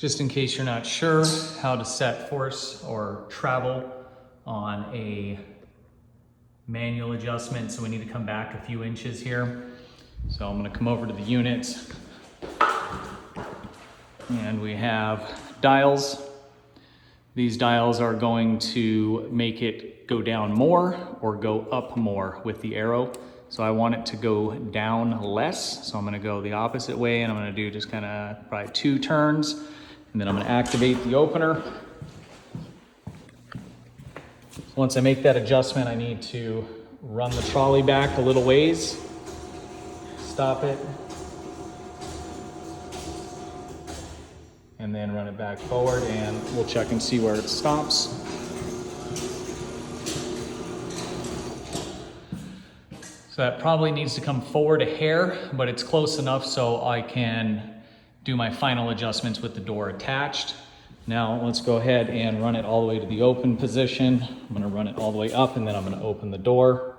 Just in case you're not sure how to set force or travel on a manual adjustment, so we need to come back a few inches here. So I'm going to come over to the unit, and we have dials. These dials are going to make it go down more or go up more with the arrow. So I want it to go down less. So I'm going to go the opposite way, and I'm going to do just kind of probably 2 turns. And then I'm going to activate the opener. Once I make that adjustment, I need to run the trolley back a little ways, stop it, and then run it back forward, and we'll check and see where it stops. So that probably needs to come forward a hair, but it's close enough so I can do my final adjustments with the door attached. Now let's go ahead and run it all the way to the open position. I'm gonna run it all the way up, and then I'm gonna open the door.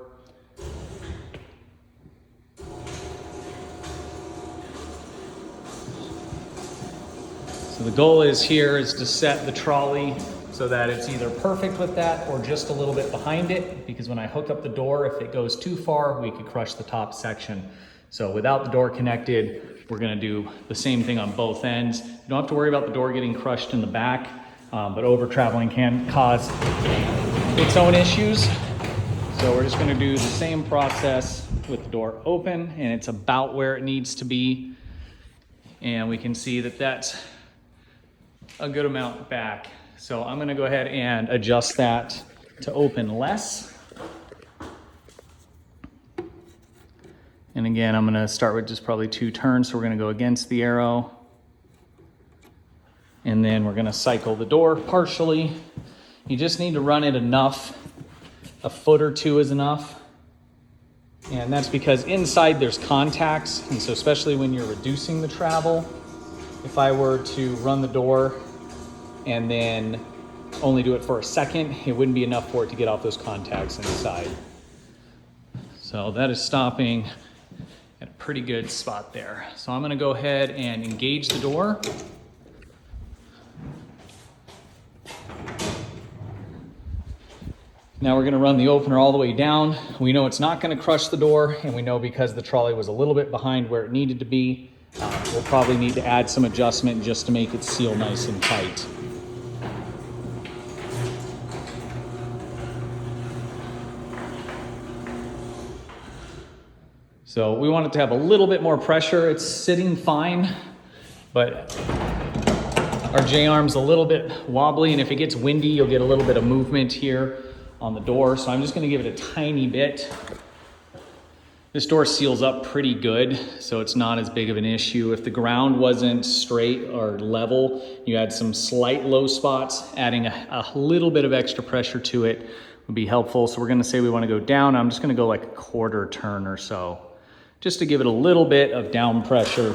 So the goal is to set the trolley so that it's either perfect with that or just a little bit behind it, because when I hook up the door, if it goes too far, we could crush the top section. So without the door connected, we're gonna do the same thing on both ends. You don't have to worry about the door getting crushed in the back, but over traveling can cause its own issues. So we're just gonna do the same process with the door open, and it's about where it needs to be. And we can see that that's a good amount back. So I'm gonna go ahead and adjust that to open less. And again, I'm gonna start with just probably 2 turns. So we're gonna go against the arrow. And then we're gonna cycle the door partially. You just need to run it enough. A foot or 2 is enough. And that's because inside there's contacts. And so especially when you're reducing the travel, if I were to run the door and then only do it for a second, it wouldn't be enough for it to get off those contacts inside. So that is stopping at a pretty good spot there. So I'm gonna go ahead and engage the door. Now we're gonna run the opener all the way down. We know it's not gonna crush the door, and we know because the trolley was a little bit behind where it needed to be, we'll probably need to add some adjustment just to make it seal nice and tight. So we want it to have a little bit more pressure. It's sitting fine, but our J-arm's a little bit wobbly, and if it gets windy, you'll get a little bit of movement here on the door. So I'm just gonna give it a tiny bit. This door seals up pretty good, so it's not as big of an issue. If the ground wasn't straight or level, you had some slight low spots, adding a little bit of extra pressure to it would be helpful. So we're gonna say we wanna go down. I'm just gonna go like a 1/4 turn or so, just to give it a little bit of down pressure.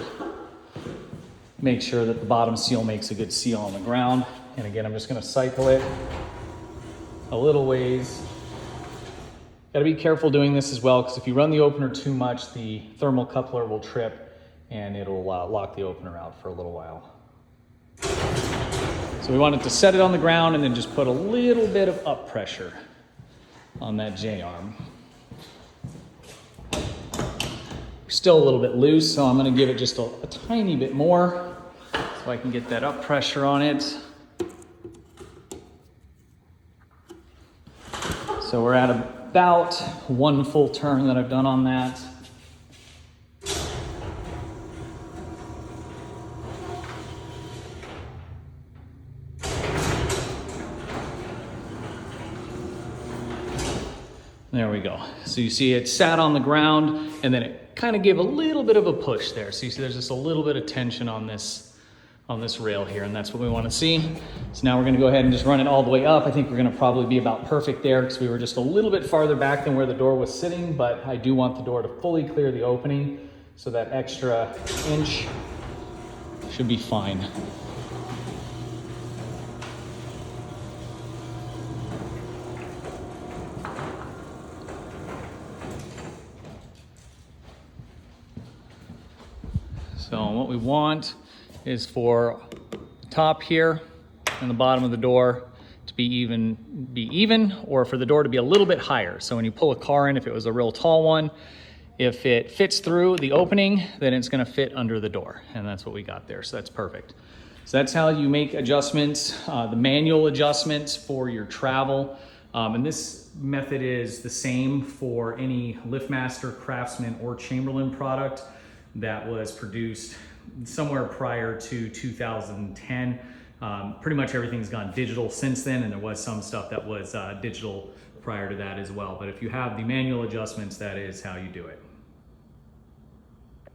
Make sure that the bottom seal makes a good seal on the ground. And again, I'm just gonna cycle it a little ways. Gotta be careful doing this as well, because if you run the opener too much, the thermal coupler will trip and it'll lock the opener out for a little while. So we wanted to set it on the ground and then just put a little bit of up pressure on that J-arm. Still a little bit loose, so I'm gonna give it just a tiny bit more so I can get that up pressure on it. So we're at about 1 full turn that I've done on that. There we go. So you see it sat on the ground, and then it kind of gave a little bit of a push there. So you see there's just a little bit of tension on this rail here, and that's what we want to see. So now we're going to go ahead and just run it all the way up. I think we're going to probably be about perfect there, because we were just a little bit farther back than where the door was sitting, but I do want the door to fully clear the opening, so that extra inch should be fine. So what we want is for top here and the bottom of the door to be even, or for the door to be a little bit higher. So when you pull a car in, if it was a real tall one, if it fits through the opening, then it's gonna fit under the door. And that's what we got there, so that's perfect. So that's how you make adjustments, the manual adjustments for your travel. And this method is the same for any Liftmaster, Craftsman, or Chamberlain product that was produced somewhere prior to 2010. Pretty much everything's gone digital since then, and there was some stuff that was digital prior to that as well. But if you have the manual adjustments, that is how you do it.